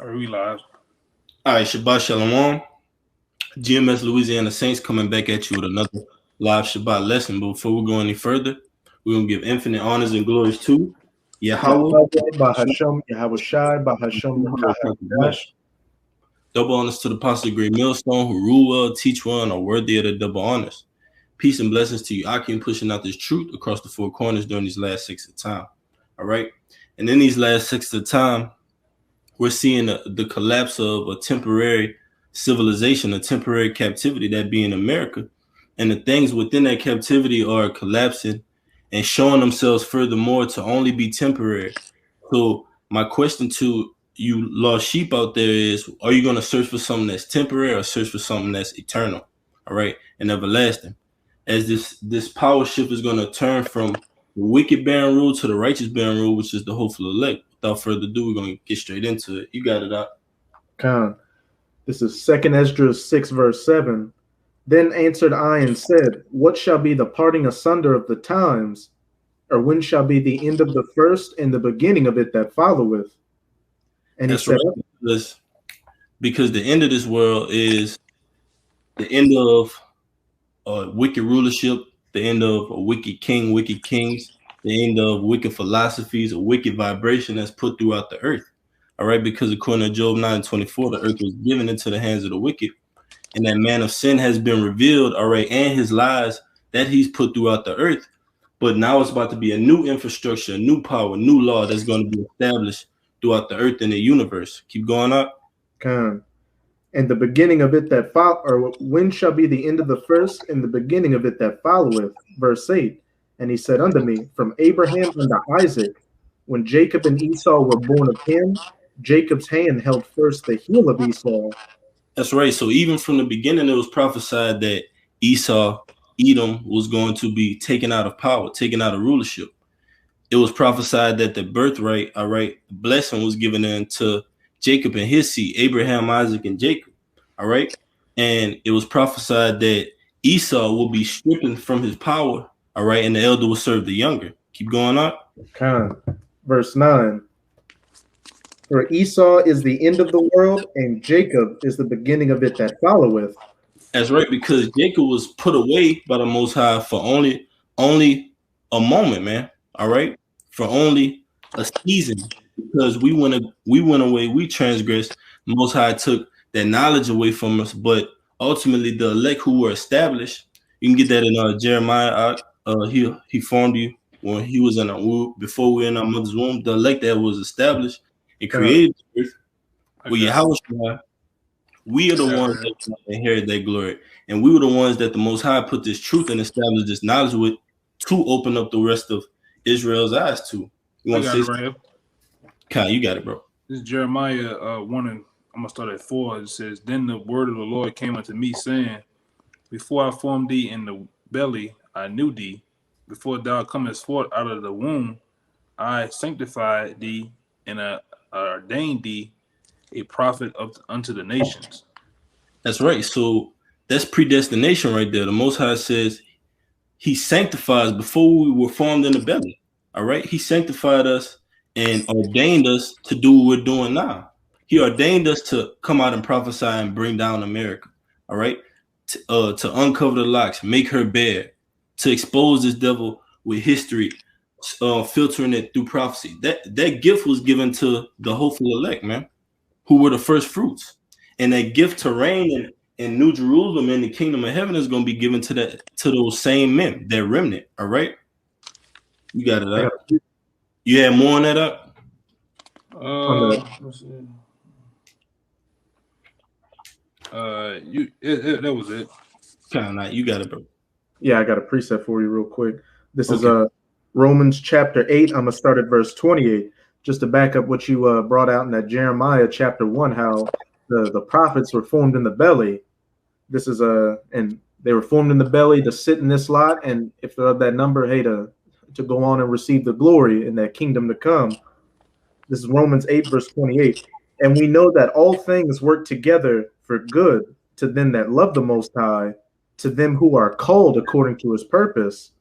Are we live? All right, Shabbat Shalom. GMS Louisiana Saints coming back at you with another live Shabbat lesson. But before we go any further, we're going to give infinite honors and glories to Yahweh. Yahweh, Bahasham, Yahushai, Bahasham, Makahash. Double honors to the Apostle of Great Millstone who rule well, teach well, and are worthy of the double honors. Peace and blessings to you, Akim, pushing out this truth across the four corners during these last 6 of time. All right. And in these last 6 of time, we're seeing the collapse of a temporary civilization, a temporary captivity, that being America. And the things within that captivity are collapsing and showing themselves furthermore to only be temporary. So my question to you lost sheep out there is, are you going to search for something that's temporary or search for something that's eternal, all right, and everlasting? As this power shift is going to turn from the wicked bearing rule to the righteous bearing rule, which is the hopeful elect. Without further ado, we're going to get straight into it. You got it out. Khan. This is 2nd Esdras 6, verse 7. Then answered I and said, what shall be the parting asunder of the times? Or when shall be the end of the first and the beginning of it that followeth? And That's he said, right, because the end of this world is the end of wicked rulership, the end of a wicked king, wicked kings, the end of wicked philosophies, a wicked vibration that's put throughout the earth. All right, because according to Job 9:24, the earth was given into the hands of the wicked, and that man of sin has been revealed, all right, and his lies that he's put throughout the earth. But now it's about to be a new infrastructure, a new power, new law that's going to be established throughout the earth and the universe. Keep going up. Khan. And the beginning of it that or when shall be the end of the first and the beginning of it that followeth? Verse 8. And he said unto me, from Abraham unto Isaac, when Jacob and Esau were born of him, Jacob's hand held first the heel of Esau. That's right. So even from the beginning, it was prophesied that Esau, Edom, was going to be taken out of power, taken out of rulership. It was prophesied that the birthright, all right, blessing was given into Jacob and his seed, Abraham, Isaac, and Jacob, all right? And it was prophesied that Esau will be stripping from his power, all right, and the elder will serve the younger. Keep going up. Khan. Verse 9. For Esau is the end of the world, and Jacob is the beginning of it that followeth. That's right, because Jacob was put away by the Most High for only a moment, man. All right, for only a season, because we went away, we transgressed. The Most High took that knowledge away from us, but ultimately the elect who were established, you can get that in Jeremiah. He formed you when he was in before we were in our mother's womb. The elect that was established and created the earth. Well, Yahweh, we are the ones that inherit that glory, and we were the ones that the Most High put this truth and established this knowledge with to open up the rest of Israel's eyes to. You want to say right here? Kyle, you got it, bro. This is Jeremiah 1, and I'm gonna start at 4. It says, "Then the word of the Lord came unto me, saying, Before I formed thee in the belly, I knew thee. Before thou comest forth out of the womb, I sanctified thee and ordained thee a prophet unto the nations." That's right. So that's predestination right there. The Most High says He sanctifies before we were formed in the belly. All right. He sanctified us and ordained us to do what we're doing now. He ordained us to come out and prophesy and bring down America. All right. To uncover the locks, make her bare, to expose this devil with history, filtering it through prophecy. That gift was given to the hopeful elect, man, who were the first fruits. And that gift to reign in New Jerusalem and the kingdom of heaven is going to be given to those same men, that remnant. All right, you got it up. You had more on that up. That was it. Kind of, you got it, bro. Yeah, I got a precept for you real quick. This is Romans chapter 8. I'm gonna start at verse 28, just to back up what you brought out in that Jeremiah chapter 1, how the prophets were formed in the belly. This is and they were formed in the belly to sit in this lot, and if they're of that number, hey, to go on and receive the glory in that kingdom to come. This is Romans 8, verse 28. And we know that all things work together for good to them that love the Most High, to them who are called according to his purpose,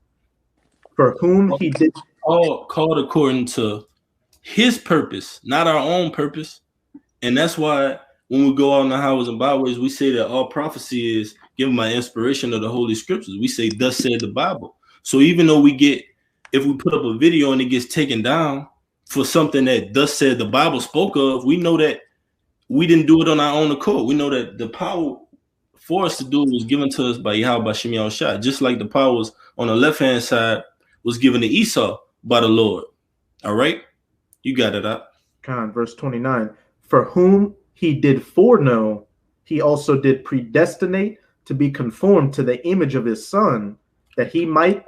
for whom he did all called according to his purpose, not our own purpose. And that's why when we go out in the highways and byways, we say that all prophecy is given by inspiration of the Holy Scriptures. We say, thus said the Bible. So even though if we put up a video and it gets taken down for something that thus said the Bible spoke of, we know that we didn't do it on our own accord. We know that the power for us to do it was given to us by Yahweh Shem Yahushua, just like the power was on the left-hand side was given to Esau by the Lord. All right? You got it up. Verse 29. For whom he did foreknow, he also did predestinate to be conformed to the image of his son, that he might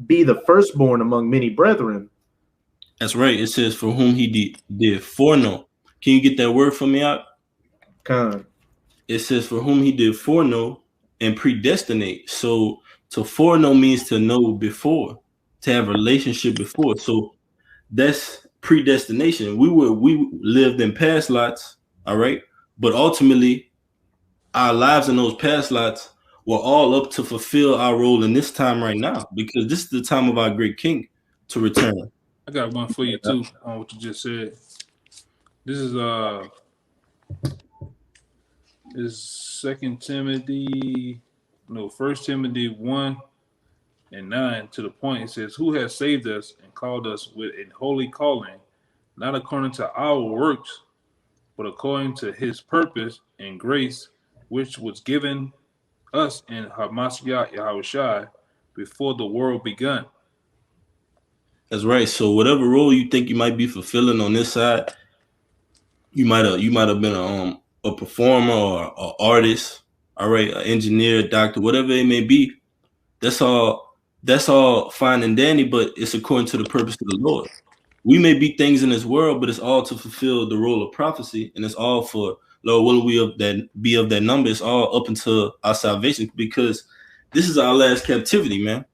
be the firstborn among many brethren. That's right. It says for whom he did foreknow. Can you get that word for me out? It says for whom he did foreknow and predestinate. So to foreknow means to know before, to have a relationship before. So that's predestination. We lived in past lots, all right? But ultimately, our lives in those past lots were all up to fulfill our role in this time right now, because this is the time of our great king to return. I got one for you too on what you just said. This is First Timothy 1:9 to the point. It says, who has saved us and called us with a holy calling, not according to our works, but according to his purpose and grace, which was given us in Hamashiach Yahushua before the world begun. That's right. So whatever role you think you might be fulfilling on this side, you might have been a performer or an artist, all right, an engineer, doctor, whatever it may be. That's all fine and dandy, but it's according to the purpose of the Lord. We may be things in this world, but it's all to fulfill the role of prophecy, and it's all for Lord, will we be of that number? It's all up until our salvation, because this is our last captivity, man.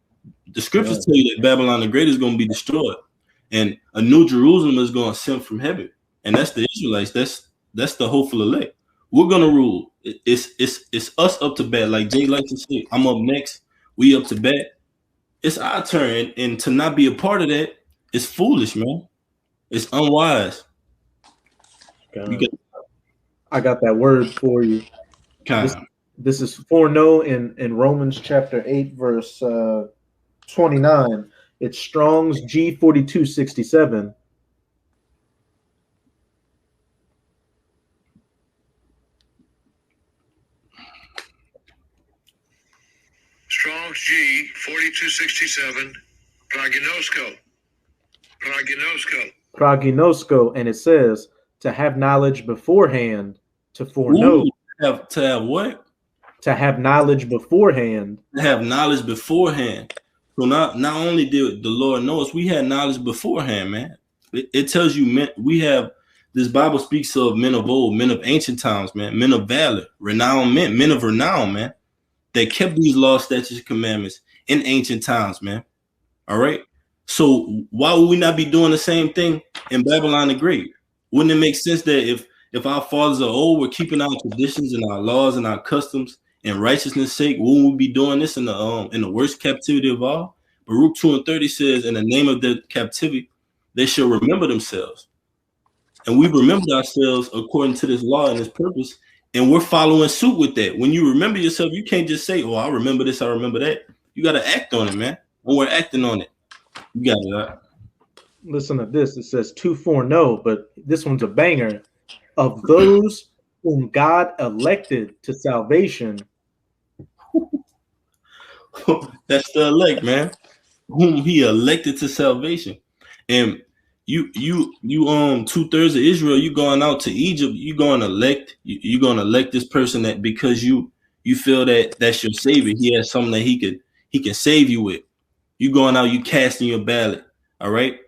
The scriptures tell you that Babylon the Great is going to be destroyed, and a new Jerusalem is going to ascend from heaven, and that's the Israelites. That's the hopeful elect. We're gonna rule. It's us up to bat, like Jay likes to say. I'm up next. We up to bat. It's our turn, and to not be a part of that is foolish, man. It's unwise. I got that word for you. This is foreknow in Romans chapter 8, verse 29. It's Strong's G4267. Strong's G4267. Prognosco, and it says to have knowledge beforehand, to foreknow. To have what? To have knowledge beforehand. To have knowledge beforehand. So not only did the Lord know us, we had knowledge beforehand, man. It tells you we have, this Bible speaks of men of old, men of ancient times, man, men of valor, renowned men of renown, man. They kept these laws, statutes, and commandments in ancient times, man. All right. So why would we not be doing the same thing in Babylon the Great? Wouldn't it make sense that if our fathers are old, we're keeping our traditions and our laws and our customs and righteousness' sake? Wouldn't we be doing this in the worst captivity of all? Baruch 2:30 says, in the name of their captivity, they shall remember themselves. And we remembered ourselves according to this law and this purpose. And we're following suit with that. When you remember yourself, you can't just say, oh, I remember this, I remember that. You got to act on it, man. And we're acting on it. You got it. Right? Listen to this. It says to foreknow, but this one's a banger. Of those whom God elected to salvation. That's the elect, man. Whom he elected to salvation. And you 2/3 of Israel, you going out to Egypt, you're going to elect this person that because you feel that that's your savior. He has something that he can save you with. You going out, you casting your ballot. All right.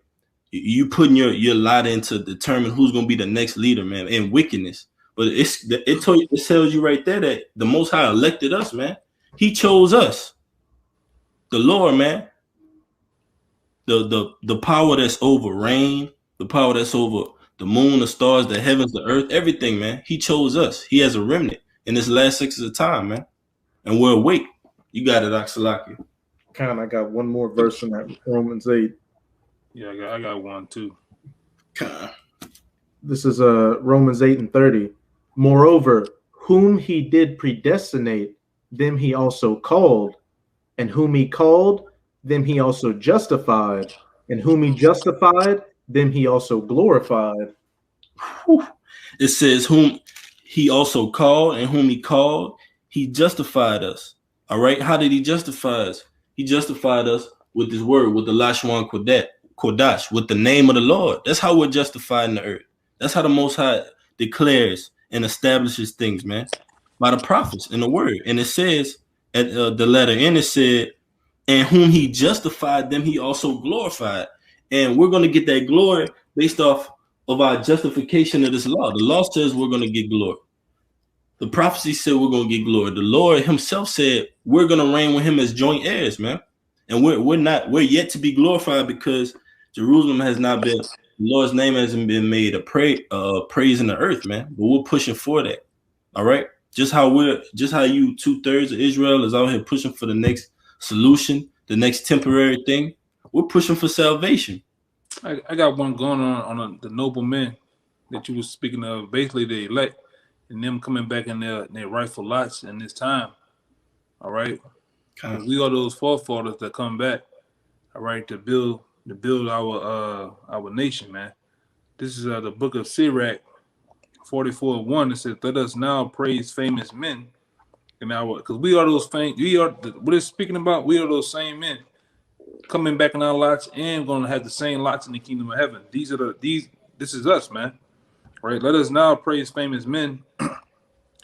You putting your lot in to determine who's going to be the next leader, man, in wickedness. But it tells you right there that the Most High elected us, man. He chose us. The Lord, man. The power that's over rain, the power that's over the moon, the stars, the heavens, the earth, everything, man. He chose us. He has a remnant in this last 6 of time, man. And we're awake. You got it, Axelaki. I got one more verse in that Romans 8. Yeah, I got one too. This is Romans 8:30. Moreover, whom he did predestinate, them he also called, and whom he called, them he also justified, and whom he justified, them he also glorified. It says, whom he also called, and whom he called, he justified us. All right. How did he justify us? He justified us with his word, with the Lashon Kodash, with the name of the Lord. That's how we're justified in the earth. That's how the Most High declares and establishes things, man, by the prophets in the word. And it says at the letter N, it said, and whom he justified, them he also glorified. And we're going to get that glory based off of our justification of this law. The law says we're going to get glory. The prophecy said we're going to get glory. The Lord himself said we're going to reign with him as joint heirs, man. And we're yet to be glorified because Jerusalem has not been, the Lord's name hasn't been made a praise in the earth, man. But we're pushing for that. All right. Just how you 2/3 of Israel is out here pushing for the next solution, the next temporary thing. We're pushing for salvation. I got one going on the noble men that you were speaking of, basically the elect and them coming back in their rightful lots in this time. All right. We are those forefathers that come back, all right, to build our nation, man. This is the book of Sirach 44:1. It says, let us now praise famous men in our, because we are those what it's speaking about, we are those same men coming back in our lots and going to have the same lots in the kingdom of heaven. This is us, man. Right? Let us now praise famous men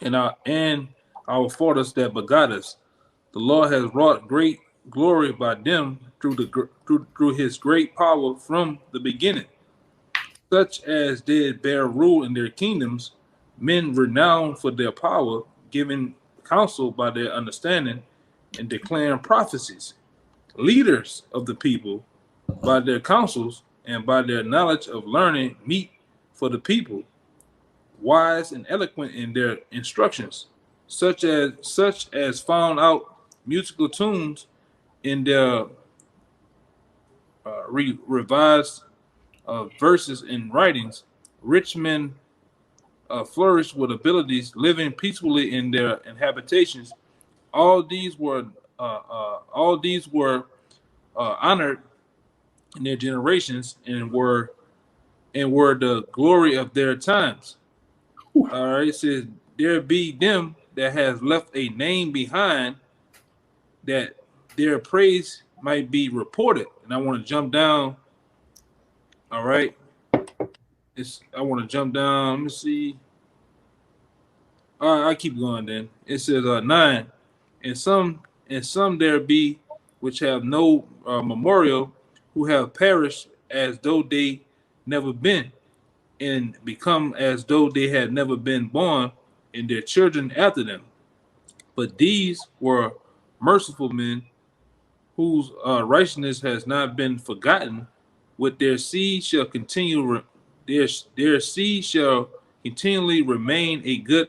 and our fathers that begot us. The Lord has wrought great glory by them through his great power from the beginning. Such as did bear rule in their kingdoms, men renowned for their power, giving counsel by their understanding and declaring prophecies. Leaders of the people by their counsels and by their knowledge of learning meet for the people, wise and eloquent in their instructions, such as found out musical tunes in their revised verses and writings. Rich men flourish with abilities, living peacefully in their habitations. All these were honored in their generations and were the glory of their times. All right, it says there be them that has left a name behind, that their praise might be reported. And I want to jump down. All right, I want to jump down. Let me see. All right, I keep going. Then it says 9, and some there be which have no memorial, who have perished as though they never been, and become as though they had never been born, and their children after them. But these were merciful men, whose righteousness has not been forgotten. With their seed shall continue. Their seed shall continually remain a good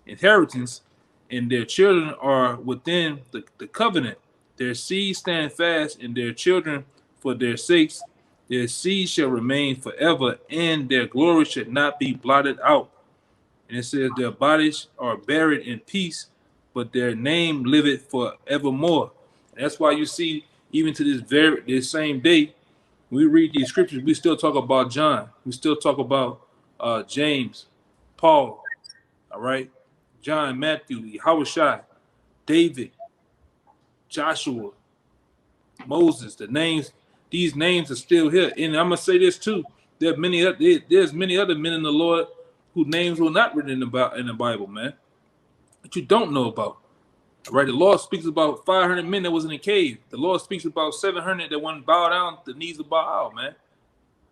inheritance, and their children are within the covenant. Their seed stand fast, and their children for their sakes. Their seed shall remain forever, and their glory should not be blotted out. And it says their bodies are buried in peace, but their name liveth forevermore. And that's why you see, even to this same day, we read these scriptures, we still talk about John. We still talk about James, Paul, all right, John, Matthew, Yahushua, David, Joshua, Moses. These names are still here. And I'm gonna say this too: there's many other men in the Lord whose names were not written in the Bible, man, that you don't know about. All right, the Lord speaks about 500 men that was in a cave. The Lord speaks about 700 that wouldn't bow down to the knees of Baal, man.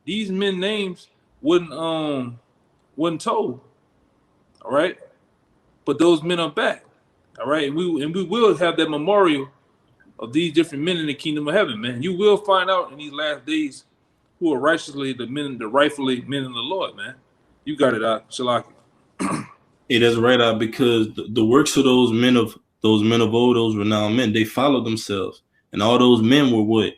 These men names wasn't told. All right, but those men are back. All right, and we will have that memorial of these different men in the kingdom of heaven, man. You will find out in these last days who are rightfully men in the Lord, man. You got it out, Shalaki. Hey, that's right out, because the works of those men of old, those renowned men, they followed themselves. And all those men were what?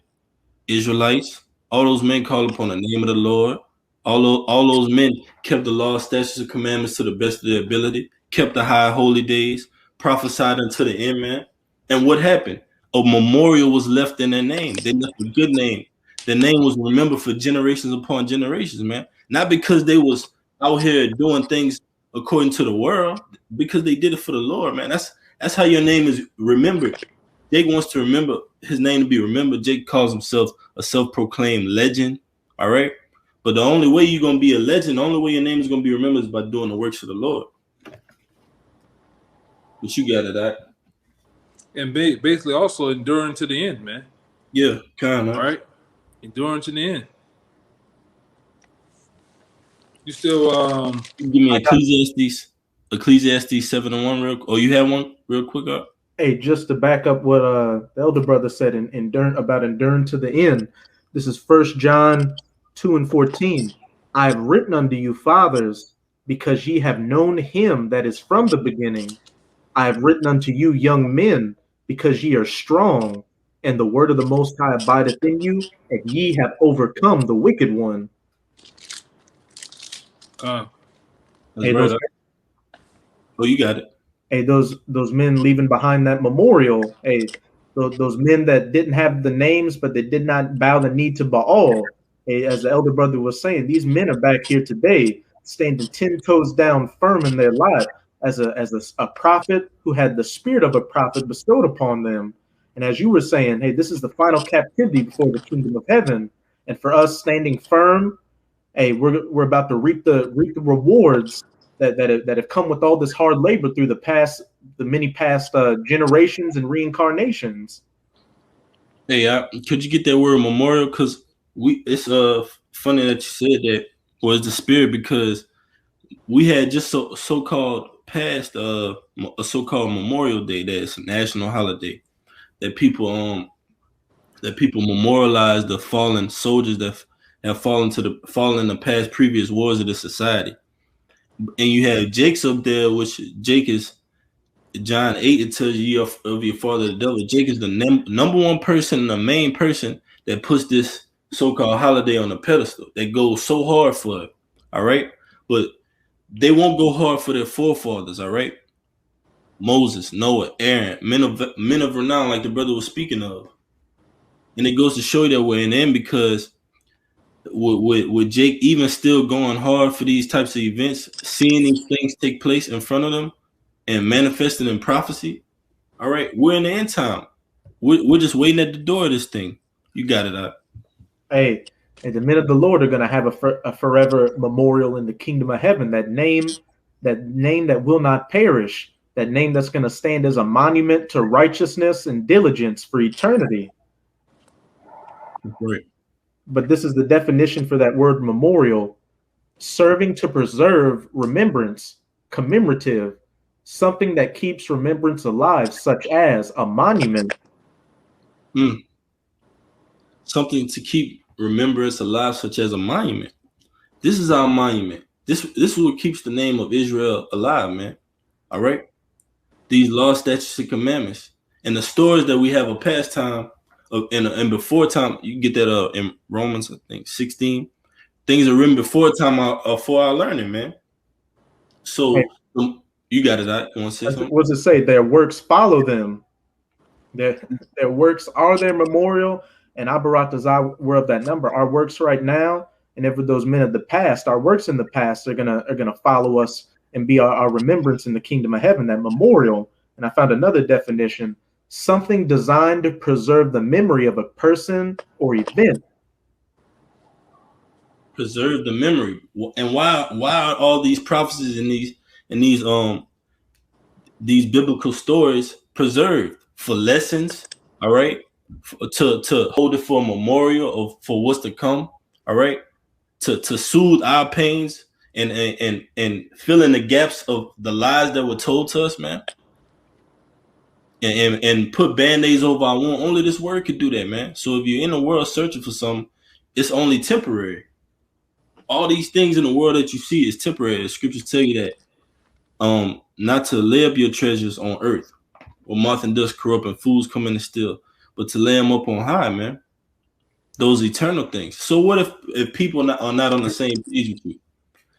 Israelites. All those men called upon the name of the Lord. All those men kept the law, statutes, and commandments to the best of their ability, kept the high holy days, prophesied unto the end, man. And what happened? A memorial was left in their name. They left a good name. Their name was remembered for generations upon generations, man. Not because they was out here doing things according to the world, because they did it for the Lord, man. That's how your name is remembered. Jake wants to remember his name to be remembered. Jake calls himself a self-proclaimed legend. All right. But the only way you're gonna be a legend, the only way your name is gonna be remembered is by doing the works of the Lord. But you got it, that. And basically also enduring to the end, man. Yeah, kind of. All right, enduring to the end. You still give me Ecclesiastes 7:1 real. Oh, you have one real quick up. Hey, just to back up what the elder brother said in enduring to the end. This is 1 John 2:14. I have written unto you, fathers, because ye have known him that is from the beginning. I have written unto you, young men, because ye are strong, and the word of the Most High abideth in you, and ye have overcome the wicked one. That's right. Oh, you got it. Hey, those men leaving behind that memorial. Hey, those men that didn't have the names, but they did not bow the knee to Baal. Hey, as the elder brother was saying, these men are back here today, standing 10 toes down, firm in their life, as a prophet who had the spirit of a prophet bestowed upon them. And as you were saying, hey, this is the final captivity before the kingdom of heaven. And for us standing firm, hey, we're about to reap the rewards that have come with all this hard labor through the many past generations and reincarnations. Hey, could you get that word memorial? Because it's funny that you said that was the spirit, because we had just so-called past a so-called Memorial Day, that it's a national holiday, that people memorialize the fallen soldiers that have fallen in the past previous wars of the society. And you have Jake's up there, which Jake is John 8. It tells you of your father the devil. Jake is the number one person, the main person that puts this so-called holiday on the pedestal, that goes so hard for it. All right, but they won't go hard for their forefathers. All right, Moses, Noah, Aaron, men of renown, like the brother was speaking of. And it goes to show you that way. And then because with Jake even still going hard for these types of events, seeing these things take place in front of them and manifesting in prophecy, all right, we're in the end time. We're just waiting at the door of this thing. You got it out. Hey, and the men of the Lord are going to have a forever memorial in the kingdom of heaven. That name that will not perish. That name that's going to stand as a monument to righteousness and diligence for eternity. Right. But this is the definition for that word memorial: serving to preserve remembrance, commemorative, something that keeps remembrance alive, such as a monument. Something to keep remembrance alive, such as a monument. This is our monument. This is what keeps the name of Israel alive, man. All right? These laws, statutes, and commandments. And the stories that we have of past time, and before time, you get that in Romans, I think, 16. Things are written before time for our learning, man. So you got it out. You want to say something? What does it say? Their works follow them. Their works are their memorial, and Abaratazah were of that number. Our works right now, and ever those men of the past, our works in the past are gonna follow us and be our remembrance in the kingdom of heaven, that memorial. And I found another definition: something designed to preserve the memory of a person or event. Preserve the memory. And why are all these prophecies and these biblical stories preserved? For lessons, all right, to hold it for a memorial for what's to come, all right, to soothe our pains and fill in the gaps of the lies that were told to us, man, and put band-aids over our wound. Only this word could do that, man. So if you're in the world searching for something, it's only temporary. All these things in the world that you see is temporary. The scriptures tell you that not to lay up your treasures on earth, where moth and dust corrupt and fools come in and steal, but to lay them up on high, man. those eternal things. So what if people are not on the same page with you?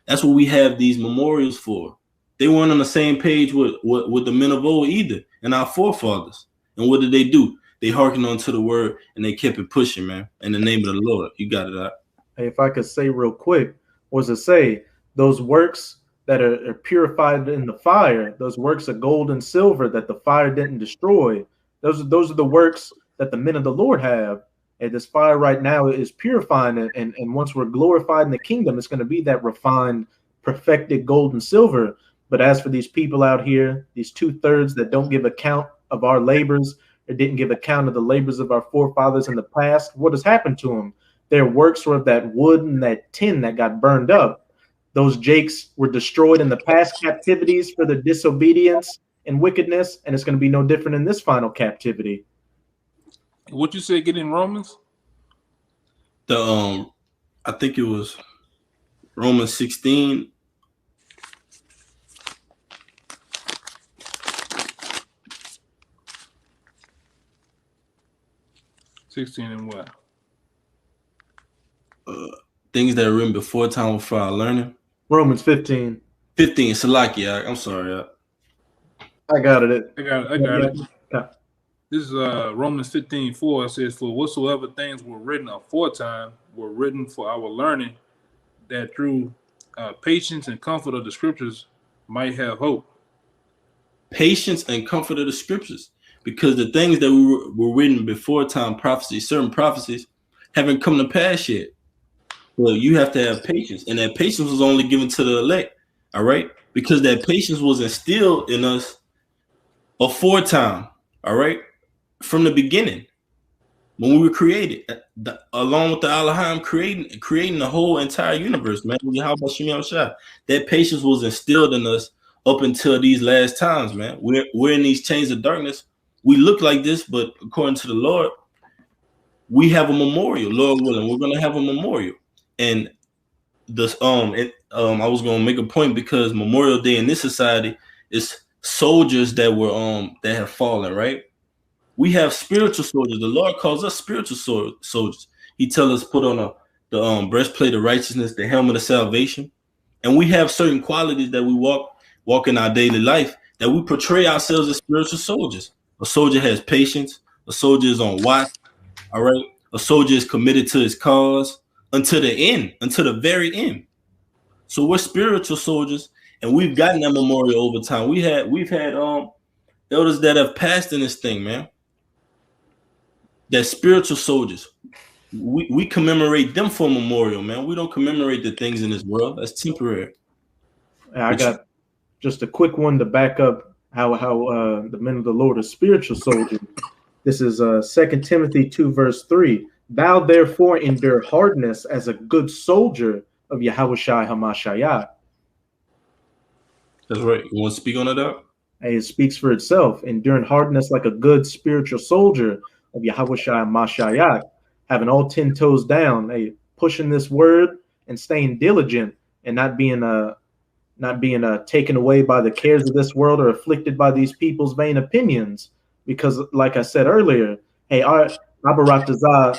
That's what we have these memorials for. They weren't on the same page with the men of old either, and our forefathers. And what did they do? They hearkened on to the word and they kept it pushing, man. In the name of the Lord. You got it out. Hey, if I could say real quick, what does it say? Those works that are purified in the fire, those works of gold and silver that the fire didn't destroy, those are the works that the men of the Lord have. And this fire right now is purifying it. And once we're glorified in the kingdom, it's going to be that refined, perfected gold and silver. But as for these people out here, these 2/3 that don't give account of our labors, or didn't give account of the labors of our forefathers in the past, what has happened to them? Their works were of that wood and that tin that got burned up. Those jakes were destroyed in the past captivities for their disobedience and wickedness, and it's going to be no different in this final captivity. What you say get in Romans? I think it was Romans 16. And what? Things that are written before time for our learning. Romans 15. 15, Salakia. I'm sorry. I got it. I got it. Yeah. This is Romans 15:4. It says, "For whatsoever things were written aforetime were written for our learning, that through patience and comfort of the scriptures might have hope." Patience and comfort of the scriptures. Because the things that were written before time, prophecies, certain prophecies, haven't come to pass yet. Well, you have to have patience. And that patience was only given to the elect. All right? Because that patience was instilled in us aforetime. All right? From the beginning. When we were created. Along with the Elohim creating the whole entire universe, man. That patience was instilled in us up until these last times, man. We're in these chains of darkness. We look like this, but according to the Lord, we have a memorial. Lord willing, we're gonna have a memorial. And this I was gonna make a point because Memorial Day in this society is soldiers that were that have fallen, right? We have spiritual soldiers. The Lord calls us spiritual soldiers. He tells us put on the breastplate of righteousness, the helmet of salvation, and we have certain qualities that we walk in our daily life that we portray ourselves as spiritual soldiers. A soldier has patience. A soldier is on watch. All right. A soldier is committed to his cause until the end, until the very end. So we're spiritual soldiers, and we've gotten that memorial over time. We've had elders that have passed in this thing, man. They're spiritual soldiers. We commemorate them for memorial, man. We don't commemorate the things in this world. That's temporary. I got just a quick one to back up how the men of the Lord are spiritual soldiers. This is 2 Timothy 2 verse 3. Thou therefore endure hardness as a good soldier of Yahushua HaMashiach. That's right. You want to speak on it up? Hey, it speaks for itself. Enduring hardness like a good spiritual soldier of Yahushua HaMashiach, having all 10 toes down, hey, pushing this word and staying diligent and not being taken away by the cares of this world or afflicted by these people's vain opinions. Because, like I said earlier, hey, our Abaratazah,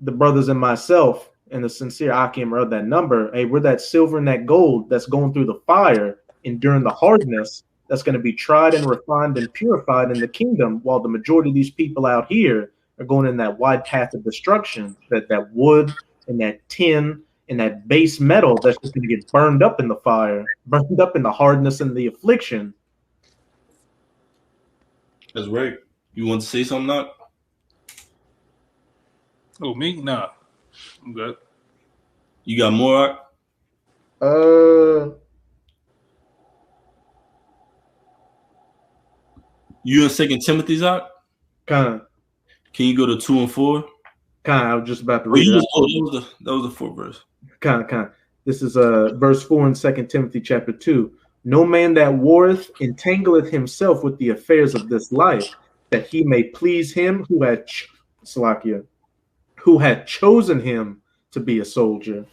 the brothers and myself, and the sincere Akim are of that number. Hey, we're that silver and that gold that's going through the fire, enduring the hardness that's going to be tried and refined and purified in the kingdom, while the majority of these people out here are going in that wide path of destruction, that wood and that tin and that base metal that's just going to get burned up in the fire, burned up in the hardness and the affliction. That's right. You want to say something, Knock? Oh, me? Nah. I'm good. You got more? You in 2 Timothy, Zach? Kind of. Can you go to 2 and 4? Kind of. I was just about to read it. That was the 4th verse. Kind of. This is verse 4 in 2 Timothy chapter 2. No man that warreth entangleth himself with the affairs of this life, that he may please him who had chosen him to be a soldier.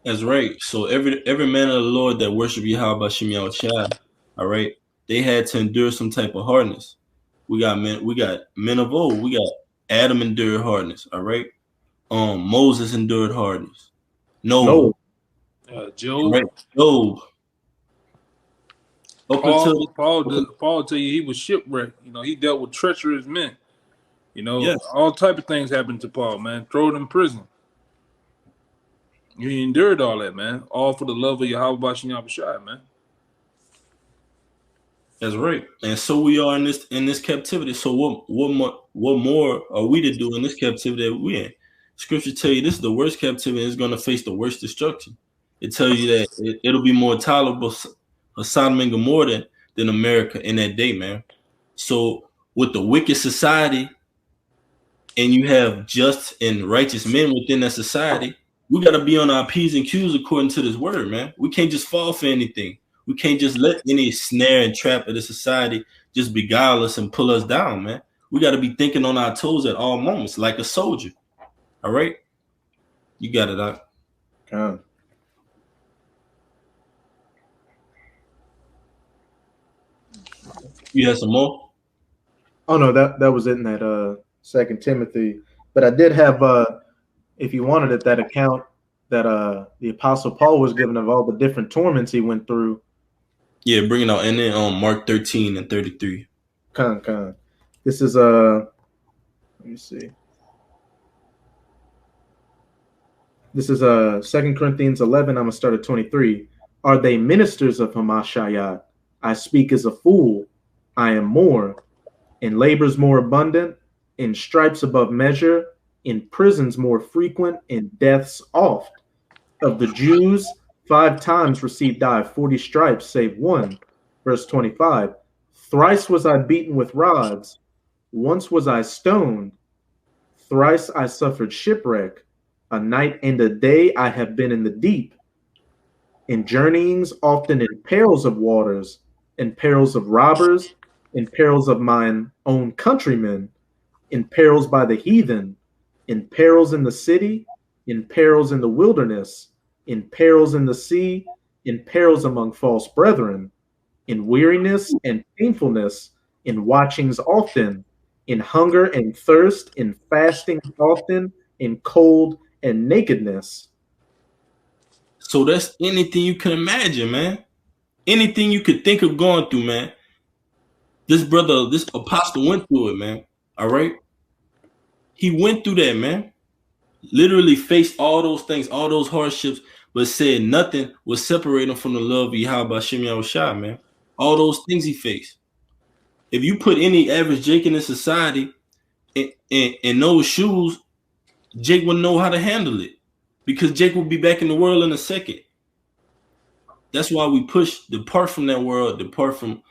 That's right. So every man of the Lord that worship Yahweh Shem Yahushua, all right, they had to endure some type of hardness. We got men of old. We got Adam endured hardness, all right? Moses endured hardness. No. Job. Right? Job. Up until Paul tell you he was shipwrecked. You know, he dealt with treacherous men. You know, yes. all type of things happened to Paul, man. Thrown in prison. He endured all that, man. All for the love of Yahweh Bashem Yahushua, man. That's right. And so we are in this captivity. So what more are we to do in this captivity that we're in? Scripture tell you this is the worst captivity, and it's going to face the worst destruction. It tells you that it'll be more tolerable for Sodom and Gomorrah than America in that day, man. So with the wicked society, and you have just and righteous men within that society, we got to be on our P's and Q's according to this word, man. We can't just fall for anything. We can't just let any snare and trap of the society just beguile us and pull us down, man. We got to be thinking on our toes at all moments, like a soldier. All right? You got it, Doc. You had some more? Oh no, that was in that 2 Timothy. But I did have if you wanted it, that account that the Apostle Paul was given of all the different torments he went through. Yeah, bring it out. And then Mark 13 and 33. Con. This is let me see. This is 2 Corinthians 11. I'm gonna start at 23. Are they ministers of Hamashiach? I speak as a fool. I am more. In labors more abundant, in stripes above measure, in prisons more frequent, in deaths oft. Of the Jews, 5 times received I 40 stripes, save one. Verse 25. Thrice was I beaten with rods. Once was I stoned. Thrice I suffered shipwreck. A night and a day I have been in the deep. In journeyings, often in perils of waters, in perils of robbers, in perils of mine own countrymen, in perils by the heathen, in perils in the city, in perils in the wilderness, in perils in the sea, in perils among false brethren, in weariness and painfulness, in watchings often, in hunger and thirst, in fasting often, in cold and nakedness. So that's anything you can imagine, man. Anything you could think of going through, man. This brother, this apostle went through it, man. All right? He went through that, man. Literally faced all those things, all those hardships, but said nothing would separate him from the love of Yahweh Bashem Yahushua, man. All those things he faced. If you put any average Jake in this society in those shoes, Jake wouldn't know how to handle it because Jake will be back in the world in a second. That's why we push depart from that world, depart from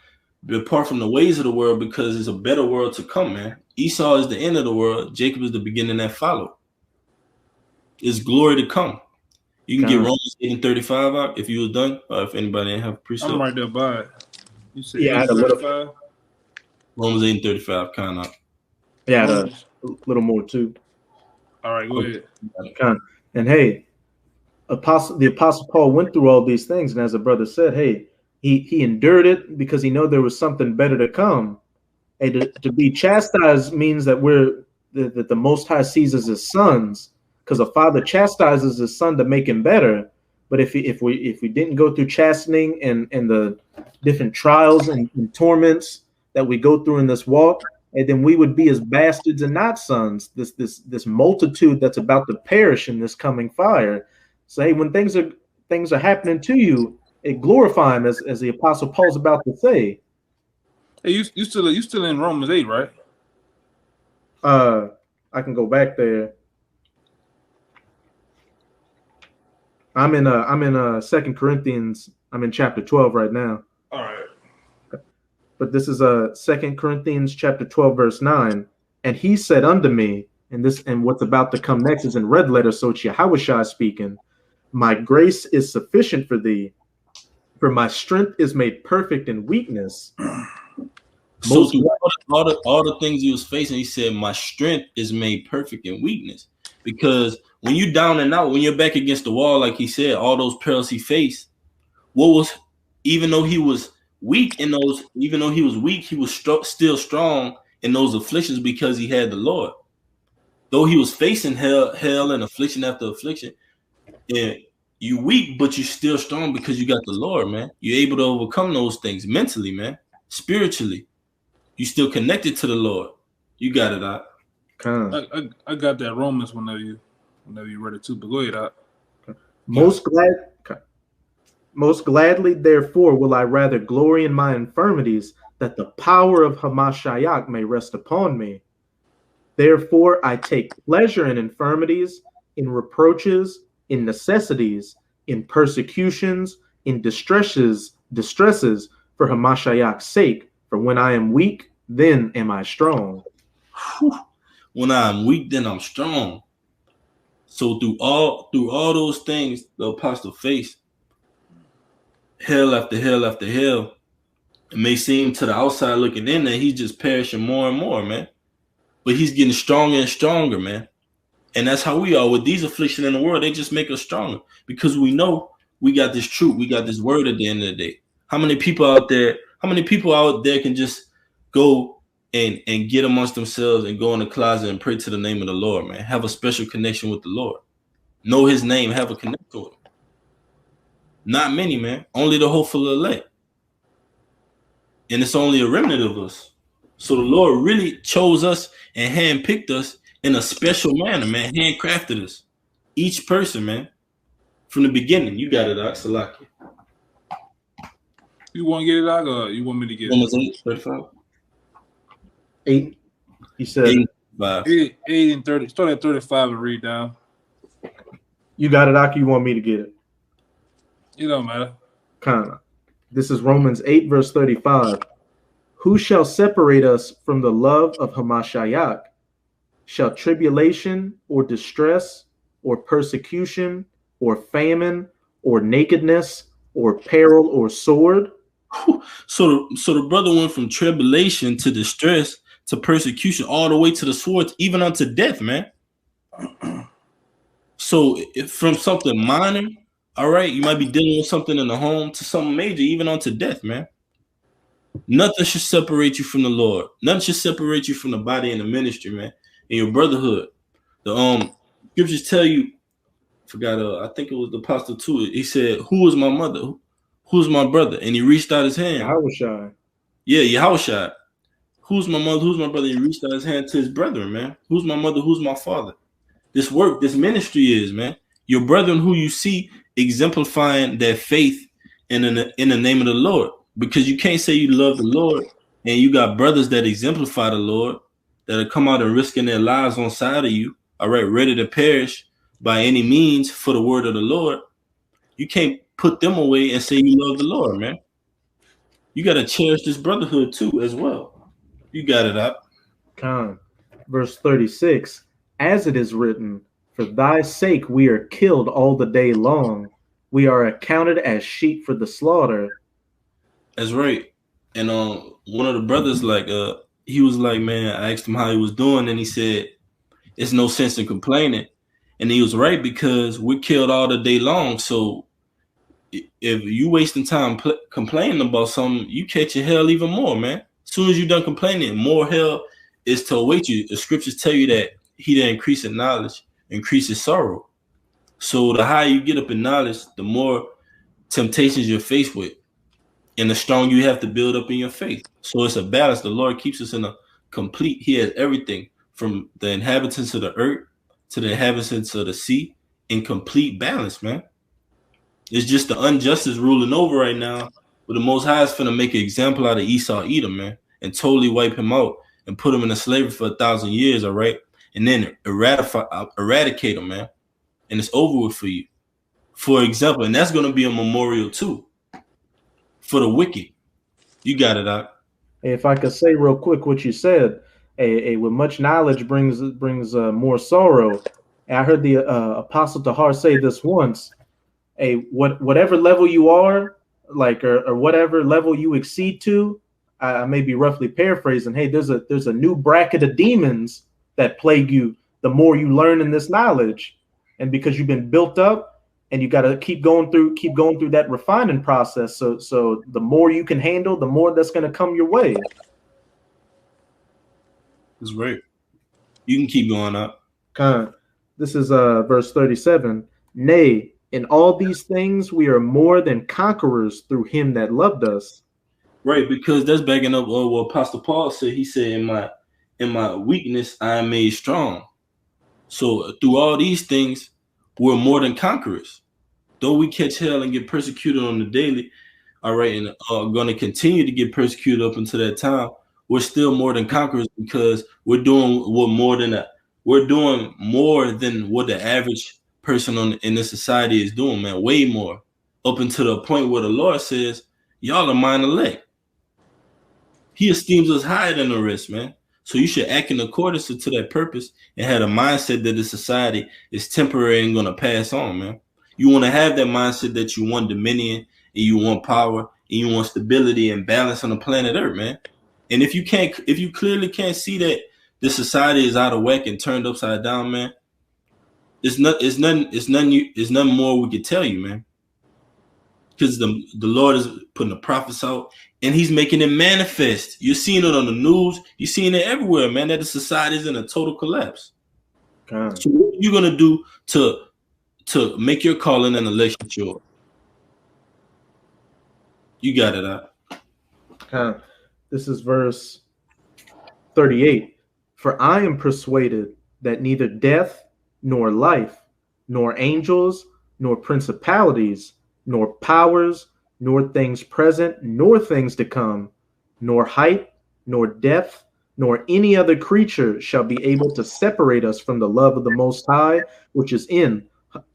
the ways of the world, because it's a better world to come, man. Esau is the end of the world. Jacob is the beginning that followed. It's glory to come. You can get Romans 8 and 35 out if you was done, or if anybody didn't have a precept. I'm right there by it. You said yeah, 35? Romans 8 and 35, kind of. Yeah, a little more too. All right, go ahead. And hey, the Apostle Paul went through all these things, and as the brother said, hey, he endured it because he knew there was something better to come. Hey, to be chastised means that that the Most High sees us as sons, because a father chastises his son to make him better. But if we didn't go through chastening and the different trials and torments that we go through in this walk, and then we would be as bastards and not sons. This multitude that's about to perish in this coming fire. So hey, when things are happening to you, it glorify him, as the Apostle Paul's about to say. Hey, you still in Romans 8, right? I can go back there. I'm in 2 Corinthians. I'm in chapter 12 right now. All right. But this is 2 Corinthians chapter 12, verse 9. And he said unto me, and what's about to come next is in red letter, so it's Yahushua speaking. My grace is sufficient for thee, for my strength is made perfect in weakness. So through all the things he was facing, he said, my strength is made perfect in weakness. Because when you're down and out, when you're back against the wall, like he said, all those perils he faced, even though he was weak, he was still strong in those afflictions because he had the Lord. though he was facing hell and affliction after affliction, and you weak, but you still strong because you got the Lord, man. You're able to overcome those things mentally, man. Spiritually, you still connected to the Lord. You got it, Doc. I got that Romans whenever you read it too. But go ahead, Doc. Most gladly, therefore, will I rather glory in my infirmities, that the power of Hamashiach may rest upon me. Therefore, I take pleasure in infirmities, in reproaches, in necessities, in persecutions, in distresses for Hamashiach's sake. For when I am weak, then am I strong. When I am weak, then I'm strong. So through all those things the apostle faced, hell after hell after hell, it may seem to the outside looking in that he's just perishing more and more, man. But he's getting stronger and stronger, man. And that's how we are with these afflictions in the world. They just make us stronger because we know we got this truth. We got this word at the end of the day. How many people out there can just go and get amongst themselves and go in the closet and pray to the name of the Lord, man? Have a special connection with the Lord. Know his name, have a connection with him. Not many, man. Only the hopeful elect. And it's only a remnant of us. So the Lord really chose us and handpicked us in a special manner, man. Handcrafted us. Each person, man. From the beginning. You got it, Salaki. You want to get it, Doc, or you want me to get Romans 8, 35? 8. He said 8 and 30. Start at 35 and read down. You got it, Aki. You want me to get it? It don't matter. Kinda. This is Romans 8, verse 35. Who shall separate us from the love of Hamashiach? Shall tribulation or distress or persecution or famine or nakedness or peril or sword? So the brother went from tribulation to distress to persecution all the way to the swords, even unto death, man. So from something minor, all right, you might be dealing with something in the home to something major, even unto death, man. Nothing should separate you from the Lord. Nothing should separate you from the body and the ministry, man, and your brotherhood. The scriptures tell you, I think it was the apostle too. He said, "Who is my mother? Who's my brother?" And he reached out his hand. Yahushua. Yeah, Yahushua. Who's my mother? Who's my brother? He reached out his hand to his brethren, man. Who's my mother? Who's my father? This work, this ministry is, man. Your brethren who you see exemplifying their faith in the name of the Lord. Because you can't say you love the Lord and you got brothers that exemplify the Lord that are come out and risking their lives on side of you, all right, ready to perish by any means for the word of the Lord. You can't put them away and say you love the Lord, man. You got to cherish this brotherhood too as well. You got it up. Verse 36, as it is written, for thy sake we are killed all the day long. We are accounted as sheep for the slaughter. That's right. And one of the brothers, he was like, man, I asked him how he was doing, and he said, it's no sense in complaining. And he was right, because we're killed all the day long. So if you wasting time complaining about something, you catch your hell even more, man. As soon as you're done complaining, more hell is to await you. The scriptures tell you that he that increase in knowledge increases sorrow. So the higher you get up in knowledge, the more temptations you're faced with, and the stronger you have to build up in your faith. So it's a balance. The Lord keeps us in a complete, he has everything from the inhabitants of the earth to the inhabitants of the sea in complete balance, man. It's just the injustice ruling over right now, but the Most High is finna make an example out of Esau Edom, man, and totally wipe him out and put him in a slavery for 1,000 years, all right? And then eradicate him, man. And it's over with for you. For example, and that's going to be a memorial too for the wicked. You got it, Doc. If I could say real quick what you said, with much knowledge brings more sorrow. And I heard the Apostle Tahar say this once. Whatever level you are, or whatever level you exceed to, I may be roughly paraphrasing. Hey, there's a new bracket of demons that plague you the more you learn in this knowledge, and because you've been built up, and you got to keep going through that refining process. So the more you can handle, the more that's going to come your way. That's right. You can keep going up. This is verse 37. Nay, in all these things we are more than conquerors through him that loved us. Right, because that's backing up what Apostle Paul said. He said, in my weakness I am made strong. So through all these things, we're more than conquerors. Though we catch hell and get persecuted on the daily, all right, and are going to continue to get persecuted up until that time, we're still more than conquerors because we're doing more than what the average person in this society is doing, man. Way more, up until the point where the Lord says, y'all are mine elect. He esteems us higher than the rest, man. So you should act in accordance to that purpose and have a mindset that the society is temporary and going to pass on, man. You want to have that mindset that you want dominion and you want power and you want stability and balance on the planet Earth, man. And if you clearly can't see that the society is out of whack and turned upside down, man, it's nothing more we could tell you, man. Because the Lord is putting the prophets out and he's making it manifest. You're seeing it on the news. You're seeing it everywhere, man, that the society is in a total collapse. So what are you going to do to make your calling and election sure? You got it out. This is verse 38. For I am persuaded that neither death, nor life, nor angels, nor principalities, nor powers, nor things present, nor things to come, nor height, nor depth, nor any other creature shall be able to separate us from the love of the Most High, which is in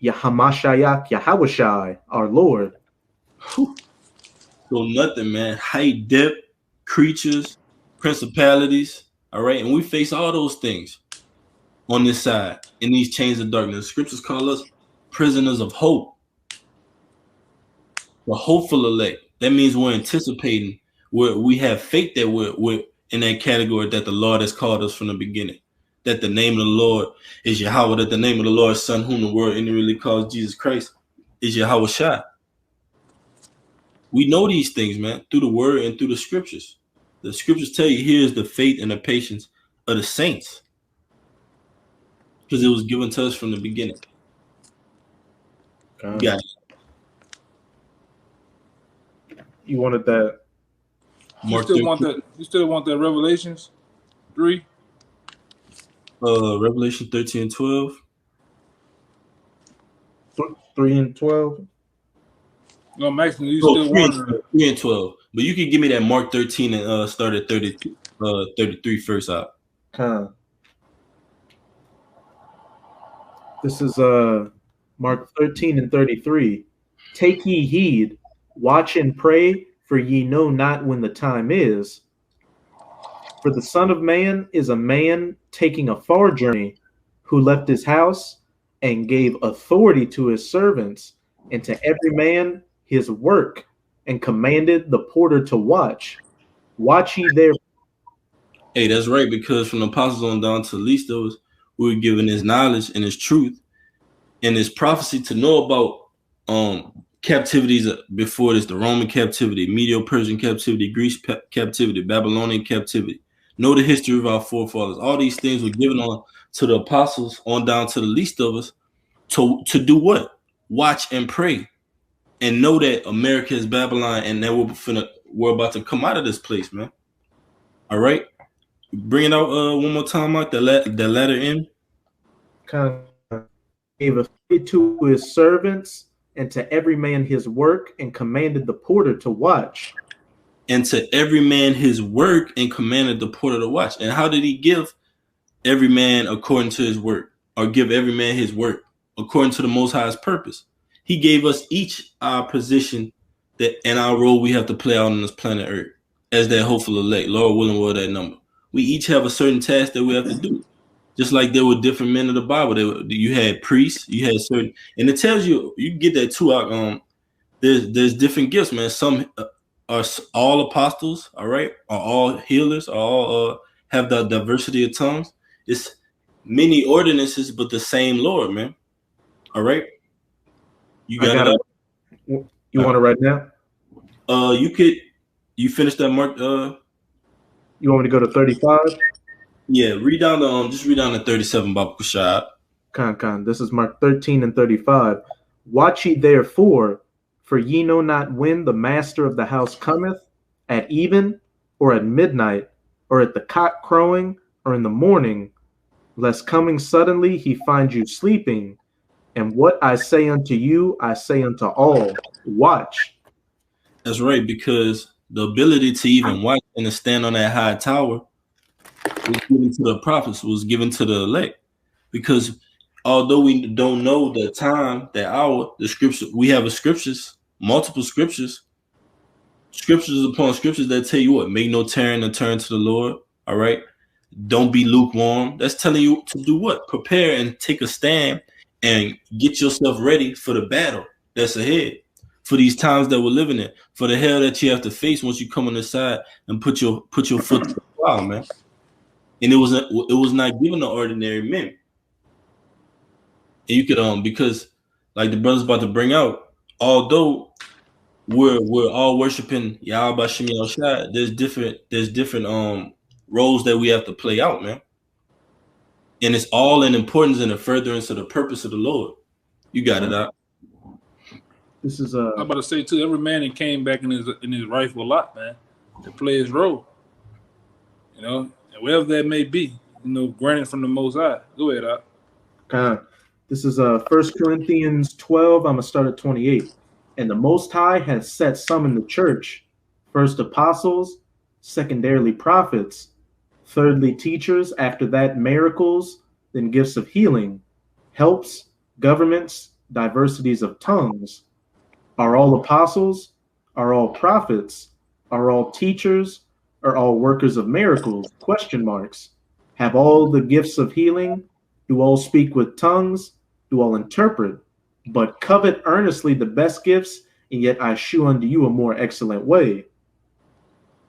Yahamashiach Yahawashai, our Lord. So nothing, man. Height, depth, creatures, principalities, all right? And we face all those things on this side in these chains of darkness. The scriptures call us prisoners of hope. The hopeful elect. That means we're anticipating, we have faith that we're in that category that the Lord has called us from the beginning. That the name of the Lord is Yahweh, that the name of the Lord's Son, whom the world really calls Jesus Christ, is Yahweh Shai. We know these things, man, through the word and through the scriptures. The scriptures tell you here's the faith and the patience of the saints. Because it was given to us from the beginning. Got it. You wanted that. You still want that Revelations 3? Revelation 13 and 12. 3 and 12. No, Maxim, you still want 3 and 12. But you can give me that Mark 13 and start at 33 first out. This is Mark 13 and 33. Take ye heed, watch and pray, for ye know not when the time is. For the Son of Man is a man taking a far journey, who left his house and gave authority to his servants, and to every man his work, and commanded the porter to watch. Watch ye there. Hey, that's right, because from the apostles on down to the least of us, we were given his knowledge and his truth and his prophecy to know about captivities before this, the Roman captivity, Medo-Persian captivity, Greece captivity, Babylonian captivity. Know the history of our forefathers. All these things were given on to the apostles on down to the least of us to do what? Watch and pray. And know that America is Babylon and that we're about to come out of this place, man. All right? Bring it out one more time, Mike, the letter M. Gave authority to his servants and to every man his work, and commanded the porter to watch. And to every man his work, and commanded the porter to watch. And how did he give every man according to his work, or give every man his work according to the Most High's purpose? He gave us each our position that and our role we have to play out on this planet Earth as that hopeful elect. Lord willing, will that number. We each have a certain task that we have to do. Just like there were different men of the Bible. You had priests, you had certain, and it tells you, you can get that too. There's different gifts, man. Some are all apostles, all right, are all healers, are all have the diversity of tongues. It's many ordinances, but the same Lord, man. All right. You got it. You want it right now? You finished that, Mark? You want me to go to 35? Yeah, read down to 37, Baba Kushab. This is Mark 13 and 35. Watch ye therefore, for ye know not when the master of the house cometh, at even, or at midnight, or at the cock crowing, or in the morning, lest coming suddenly he find you sleeping. And what I say unto you, I say unto all, watch. That's right, because the ability to even watch and to stand on that high tower was given to the prophets, was given to the elect. Because although we don't know the time, the hour, the scripture, we have scriptures, multiple scriptures upon scriptures that tell you what, make no tearing and turn to the Lord. All right. Don't be lukewarm. That's telling you to do what? Prepare and take a stand and get yourself ready for the battle that's ahead, for these times that we're living in, for the hell that you have to face once you come on the side and put your foot to the plow, man. And it was not given to ordinary men. And you could because like the brother's about to bring out, although we're all worshiping Yahweh Shem Yahushua, there's different roles that we have to play out, man. And it's all in importance and the furtherance of the purpose of the Lord. You got it out. This is I'm about to say too, every man that came back in his rightful lot, man, to play his role. You know, and whatever that may be, you know, granted from the Most High. Go ahead, Al. This is 1 Corinthians 12. I'm gonna start at 28. And the Most High has set some in the church, first apostles, secondarily prophets, thirdly teachers, after that miracles, then gifts of healing, helps, governments, diversities of tongues. Are all apostles? Are all prophets? Are all teachers? Are all workers of miracles? Question marks. Have all the gifts of healing? Do all speak with tongues? Do all interpret? But covet earnestly the best gifts, and yet I shew unto you a more excellent way.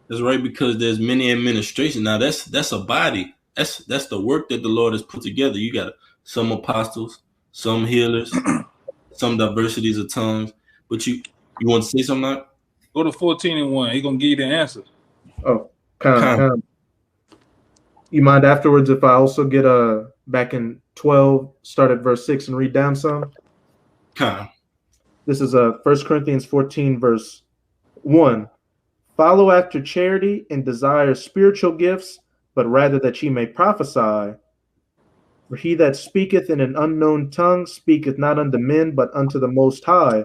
That's right, because there's many administration. Now that's a body. That's the work that the Lord has put together. You got some apostles, some healers, some diversities of tongues. But you want to say something like? Go to 14 and 1. He's gonna give you the answer. Oh, come. You mind afterwards if I also get back in 12, start at verse 6 and read down some? Come. This is 1 Corinthians 14, verse 1. Follow after charity and desire spiritual gifts, but rather that ye may prophesy. For he that speaketh in an unknown tongue speaketh not unto men, but unto the Most High.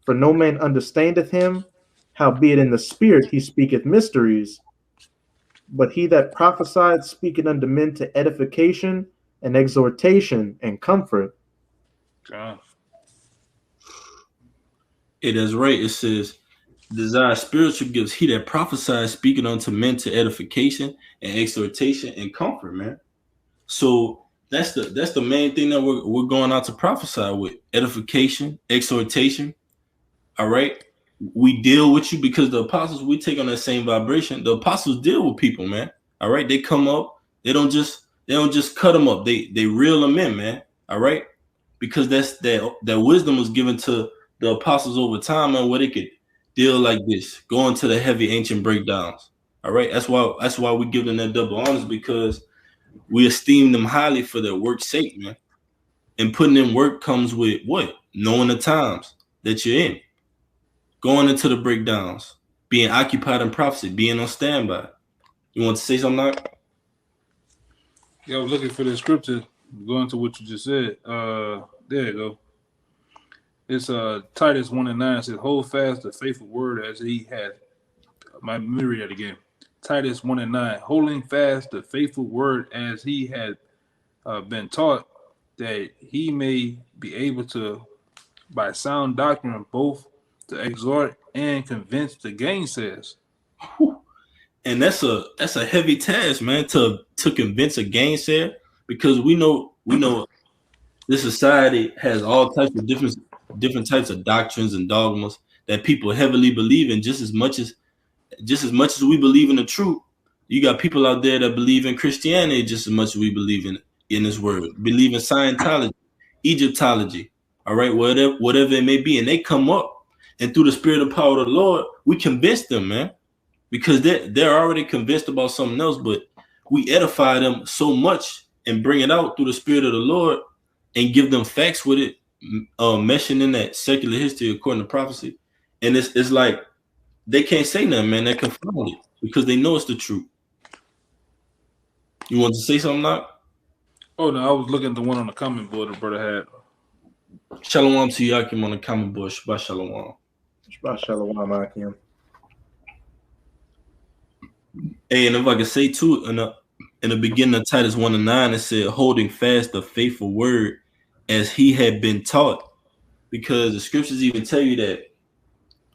For no man understandeth him, howbeit in the spirit he speaketh mysteries. But he that prophesied speaketh unto men to edification and exhortation and comfort. It is right. It says, desire spiritual gifts. He that prophesies speaking unto men to edification and exhortation and comfort, man. So that's the main thing that we're going out to prophesy with: edification, exhortation. All right. We deal with you because the apostles, we take on that same vibration. The apostles deal with people, man. All right. They come up. They don't just cut them up. They reel them in, man. All right. Because that wisdom was given to the apostles over time, man, where they could deal like this, go into the heavy ancient breakdowns. All right. That's why we give them that double honors, because we esteem them highly for their work's sake, man. And putting in work comes with what? Knowing the times that you're in. Going into the breakdowns, being occupied in prophecy, being on standby. You want to say something like? Yeah, I was looking for the scripture, going to what you just said. There you go. It's Titus 1 and 9 says, hold fast the faithful word as he had. Let me read that again. Titus 1 and 9, holding fast the faithful word as he had been taught, that he may be able to, by sound doctrine, both to exhort and convince the gainsayers. And that's a heavy task, man, to convince a gainsayer, because we know this society has all types of different types of doctrines and dogmas that people heavily believe in. Just as much as we believe in the truth, you got people out there that believe in Christianity just as much as we believe in this word, believe in Scientology, Egyptology, all right, whatever it may be, and they come up. And through the spirit and power of the Lord, we convince them, man, because they're already convinced about something else. But we edify them so much and bring it out through the spirit of the Lord and give them facts with it, meshing in that secular history according to prophecy. And it's like they can't say nothing, man. They confound it because they know it's the truth. You want to say something, Knock? Oh no, I was looking at the one on the comment board the brother had. Shalom to Yakim on the comment board. Shabbat Shalom. Shabbat Shalom, Akim. Hey, and if I could say too, in the beginning of Titus 1:9, it said, holding fast the faithful word as he had been taught. Because the scriptures even tell you that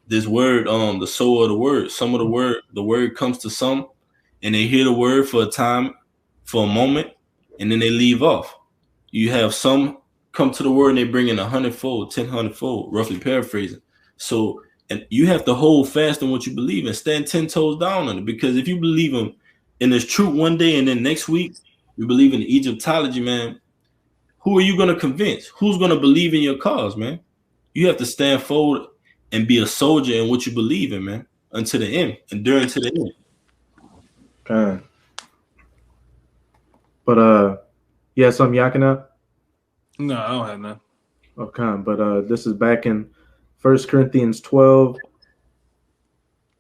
this word, the soul of the word, some of the word comes to some, and they hear the word for a time, for a moment, and then they leave off. You have some come to the word and they bring in 100-fold, 10-100-fold, roughly paraphrasing. So, and you have to hold fast on what you believe and stand 10 toes down on it. Because if you believe in this truth one day and then next week you believe in Egyptology, man, who are you going to convince? Who's going to believe in your cause, man? You have to stand forward and be a soldier in what you believe in, man, until the end, enduring to the end. Okay. But you have something yakking up? No, I don't have none. Okay, but this is back in 1 Corinthians 12.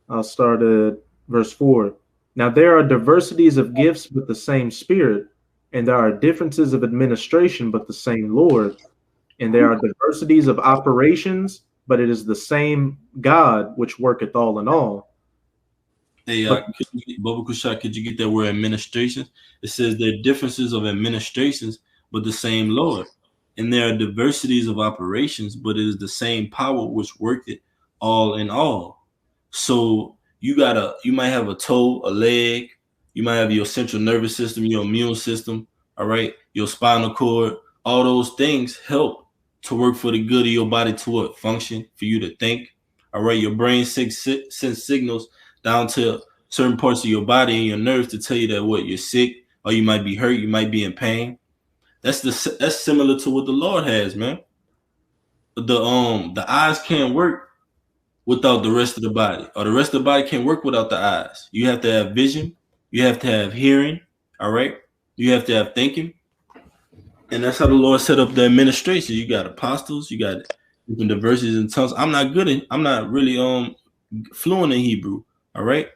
I'll start at verse 4. Now there are diversities of gifts, but the same Spirit, and there are differences of administration, but the same Lord, and there are diversities of operations, but it is the same God which worketh all in all. Hey, Bubba Kushak, could you get that word administration? It says there are differences of administrations, but the same Lord. And there are diversities of operations, but it is the same power which worketh all in all. So you might have a toe, a leg, you might have your central nervous system, your immune system, all right, your spinal cord. All those things help to work for the good of your body to what? Function, for you to think. All right, your brain sends signals down to certain parts of your body and your nerves to tell you that what, you're sick, or you might be hurt, you might be in pain. That's similar to what the Lord has, man. The eyes can't work without the rest of the body, or the rest of the body can't work without the eyes. You have to have vision, you have to have hearing, all right? You have to have thinking. And that's how the Lord set up the administration. You got apostles, you got different diversities in tongues. I'm not really fluent in Hebrew, all right?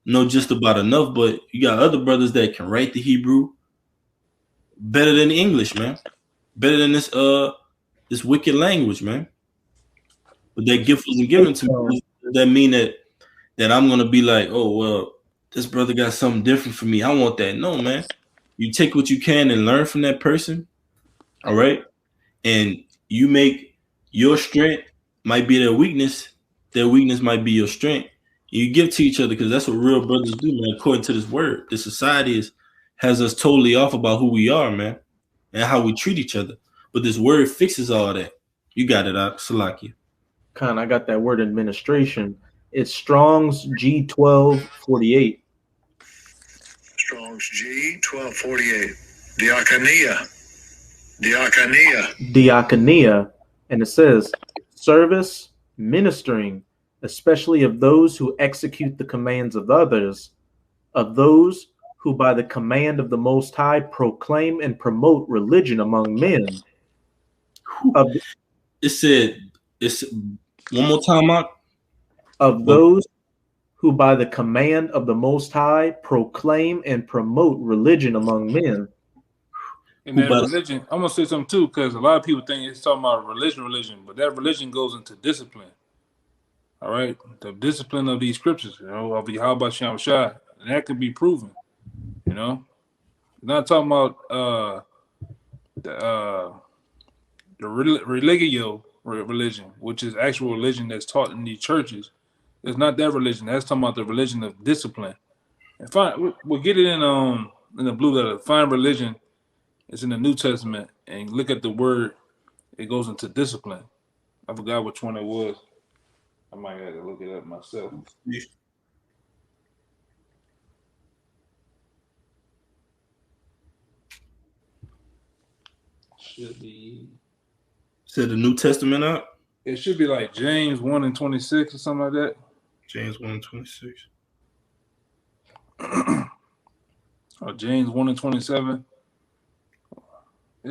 Know just about enough, but you got other brothers that can write the Hebrew better than English, man. Better than this wicked language, man. But that gift wasn't given to me. Does that mean that I'm gonna be like, oh well, this brother got something different for me? I want that. No, man. You take what you can and learn from that person, all right? And you make your strength might be their weakness. Their weakness might be your strength. You give to each other, because that's what real brothers do, man. According to this word, the society has us totally off about who we are, man, and how we treat each other. But this word fixes all that. You got it, Salakia. I got that word administration. It's Strong's G1248. Strong's G1248. Diakonia. And it says service, ministering, especially of those who execute the commands of others, of those who by the command of the Most High proclaim and promote religion among men. It's one more time, Mark. Of those who by the command of the Most High proclaim and promote religion among men. And that religion, I'm gonna say something too, because a lot of people think it's talking about religion, but that religion goes into discipline. All right, the discipline of these scriptures, of Yahweh Shem Shai, and that can be proven. We're not talking about the religio religion, which is actual religion that's taught in these churches. It's not that religion. That's talking about the religion of discipline. And we'll get it in the blue letter. Find religion. It's in the New Testament, and look at the word. It goes into discipline. I forgot which one it was. I might have to look it up myself. Should be. Said the New Testament up? It should be like James 1:26 or something like that. James 1:26. Or James 1:27.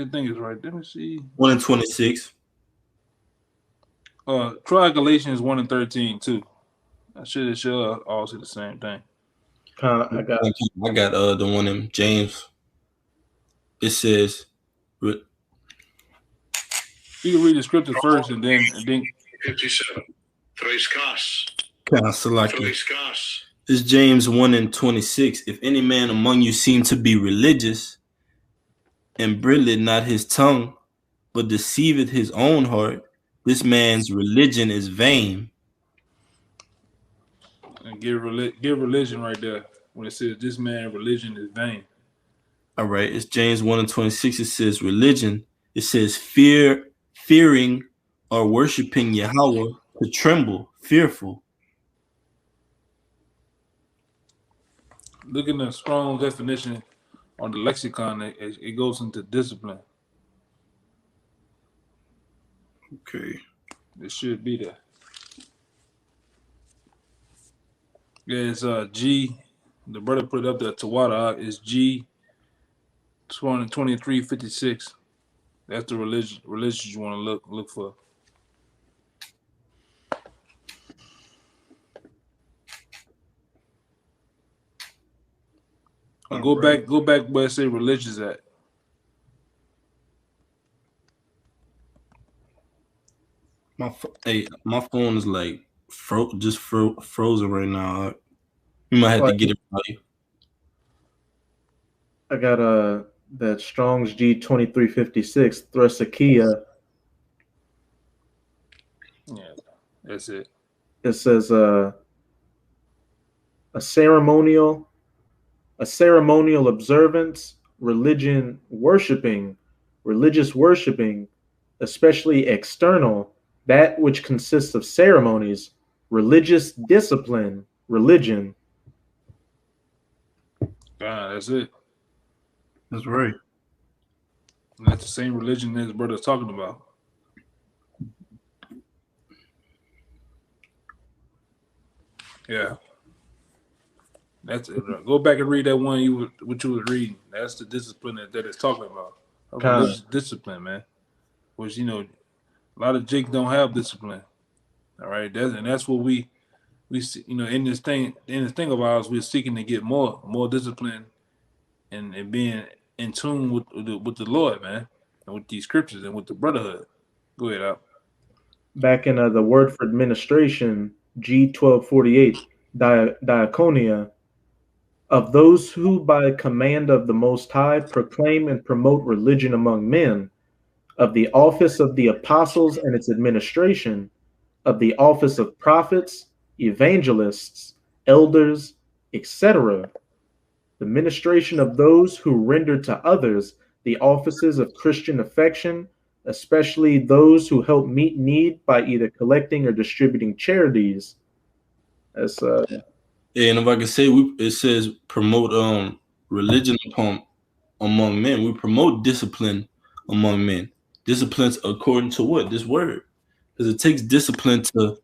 think it's right. Let me see. 1 and 26. Try Galatians 1 and 13 too. It should all say the same thing. I got the one in James. It says, you can read the scripture first and then 57. It's James 1 and 26. If any man among you seem to be religious, and bridleth not his tongue, but deceiveth his own heart, this man's religion is vain. And give religion right there when it says this man's religion is vain. All right, it's James 1 and 26. It says religion. It says fearing or worshiping Yahweh, to tremble, fearful. Look at the strong definition on the lexicon. It goes into discipline. Okay. It should be there. Yeah, it's G. The brother put it up there. Tawada is G 2356. That's the religion you want to look for. Go back where it say religious at. My phone is like frozen right now. You might have to get it right. I got that Strong's G2356 Thrasakia. Yeah, that's it. It says a ceremonial observance, religious worshiping, especially external, that which consists of ceremonies, religious discipline, religion. That's it. That's right. And that's the same religion that his brother's talking about. Yeah. That's it. Go back and read that one what you was reading. That's the discipline that it's talking about. Religious discipline, man. Which, a lot of jigs don't have discipline. All right. That's what we see, in this thing of ours, we're seeking to get more discipline and being in tune with the Lord, man, and with these scriptures and with the brotherhood. Go ahead, Al. Back in the word for administration, G1248, diaconia, of those who by command of the Most High proclaim and promote religion among men, of the office of the apostles and its administration, of the office of prophets, evangelists, elders, etc., the ministration of those who render to others the offices of Christian affection, especially those who help meet need by either collecting or distributing charities. That's Yeah, and if I can say, it says promote religion among men. We promote discipline among men. Disciplines according to what? This word. Because it takes discipline to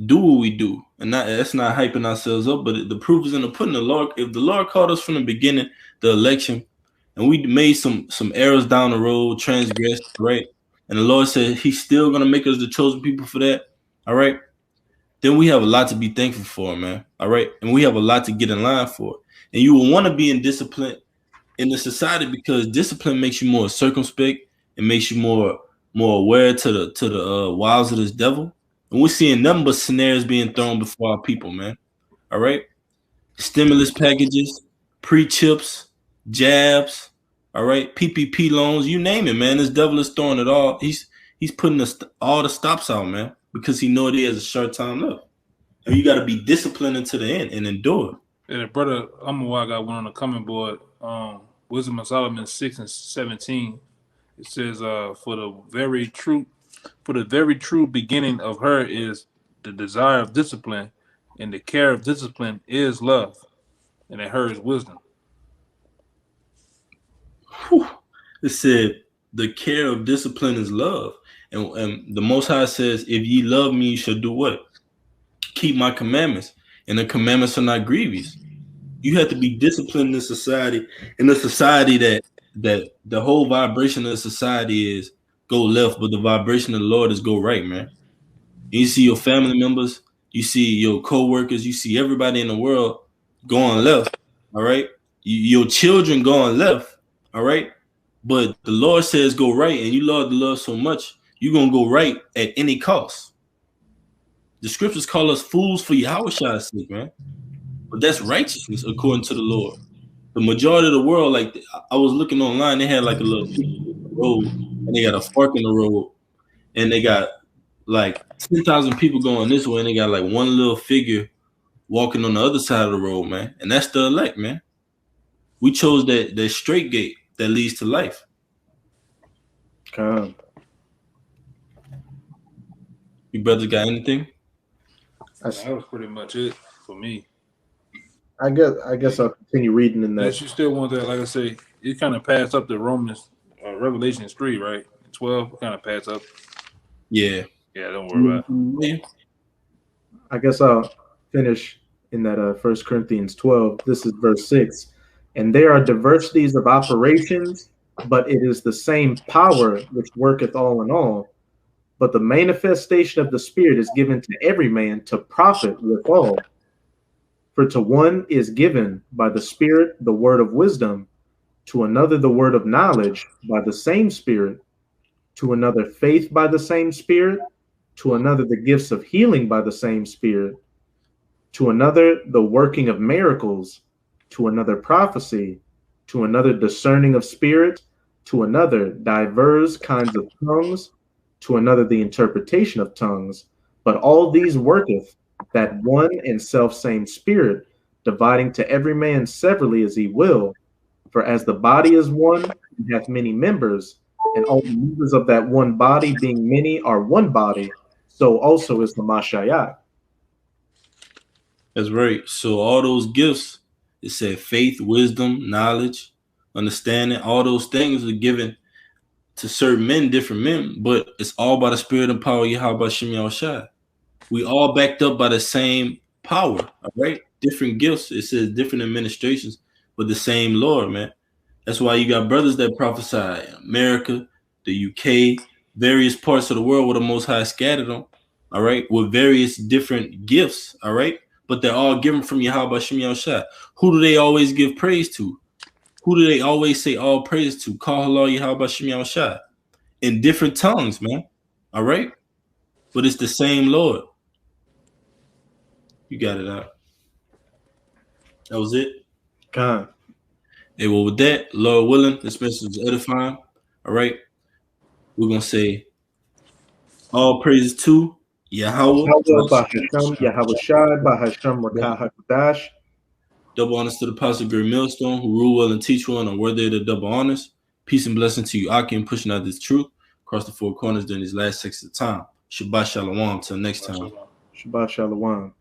do what we do. And that's not hyping ourselves up, but the proof is in the pudding. If the Lord called us from the beginning, the election, and we made some errors down the road, transgressed, right? And the Lord said he's still going to make us the chosen people for that, all right? Then we have a lot to be thankful for, man, all right? And we have a lot to get in line for. And you will want to be in discipline in the society because discipline makes you more circumspect. It makes you more aware to the wiles of this devil. And we're seeing nothing but snares being thrown before our people, man. All right? Stimulus packages, pre-chips, jabs, all right? PPP loans, you name it, man. This devil is throwing it all. He's putting all the stops out, man, because he knows he has a short time left. And you got to be disciplined until the end and endure. Yeah, brother, I got one on the comment board. Wisdom of Solomon 6 and 17. It says, for the very true beginning of her is the desire of discipline, and the care of discipline is love, and in her is wisdom. Whew. It said the care of discipline is love. And the Most High says, if ye love me, you shall do what? Keep my commandments. And the commandments are not grievous. You have to be disciplined in a society that that the whole vibration of society is go left, but the vibration of the Lord is go right, man. You see your family members, you see your co-workers, you see everybody in the world going left, all right? Your children going left, all right? But the Lord says go right, and you love the Lord so much, you're going to go right at any cost. The scriptures call us fools for Yahweh's sake, man. But that's righteousness according to the Lord. The majority of the world, like I was looking online, they had like a little road, and they got a fork in the road, and they got like 10,000 people going this way, and they got like one little figure walking on the other side of the road, man. And that's the elect, man. We chose that straight gate that leads to life. Come. You brothers got anything? That was pretty much it for me. I guess I'll continue reading in that. Unless you still want that, like I say, you kind of pass up the Romans, Revelations 3, right? 12 kind of pass up. Yeah. Yeah, don't worry about it. I guess I'll finish in that 1 Corinthians 12. This is verse 6. And there are diversities of operations, but it is the same power which worketh all in all. But the manifestation of the Spirit is given to every man to profit withal. For to one is given by the Spirit the word of wisdom, to another the word of knowledge by the same Spirit, to another faith by the same Spirit, to another the gifts of healing by the same Spirit, to another the working of miracles, to another prophecy, to another discerning of spirits, to another divers kinds of tongues, to another the interpretation of tongues. But all these worketh that one and self-same Spirit, dividing to every man severally as he will. For as the body is one, and hath many members, and all the members of that one body, being many, are one body, so also is the Mashiach. That's right. So all those gifts, it said faith, wisdom, knowledge, understanding, all those things are given to certain men, different men, but it's all by the Spirit and power of Yahweh Shem Yahushua. We all backed up by the same power, all right? Different gifts. It says different administrations, but the same Lord, man. That's why you got brothers that prophesy in America, the UK, various parts of the world where the Most High scattered them, all right, with various different gifts, all right? But they're all given from Yahweh Shem Yahushua. Who do they always give praise to? Who do they always say all praise to? Call Allah Yahweh Shem Yahushua. In different tongues, man, all right? But it's the same Lord. You got it out. That was it. God. Hey, well, with that, Lord willing, this message was edifying. All right. We're going to say all praises to Yahweh. Double honors to the Apostle Great Millstone, who rule well and teach well and are worthy of the double honors. Peace and blessing to you, Akim, pushing out this truth across the four corners during these last 6 of time. Shabbat Shalom. Till next time. Shabbat Shalom.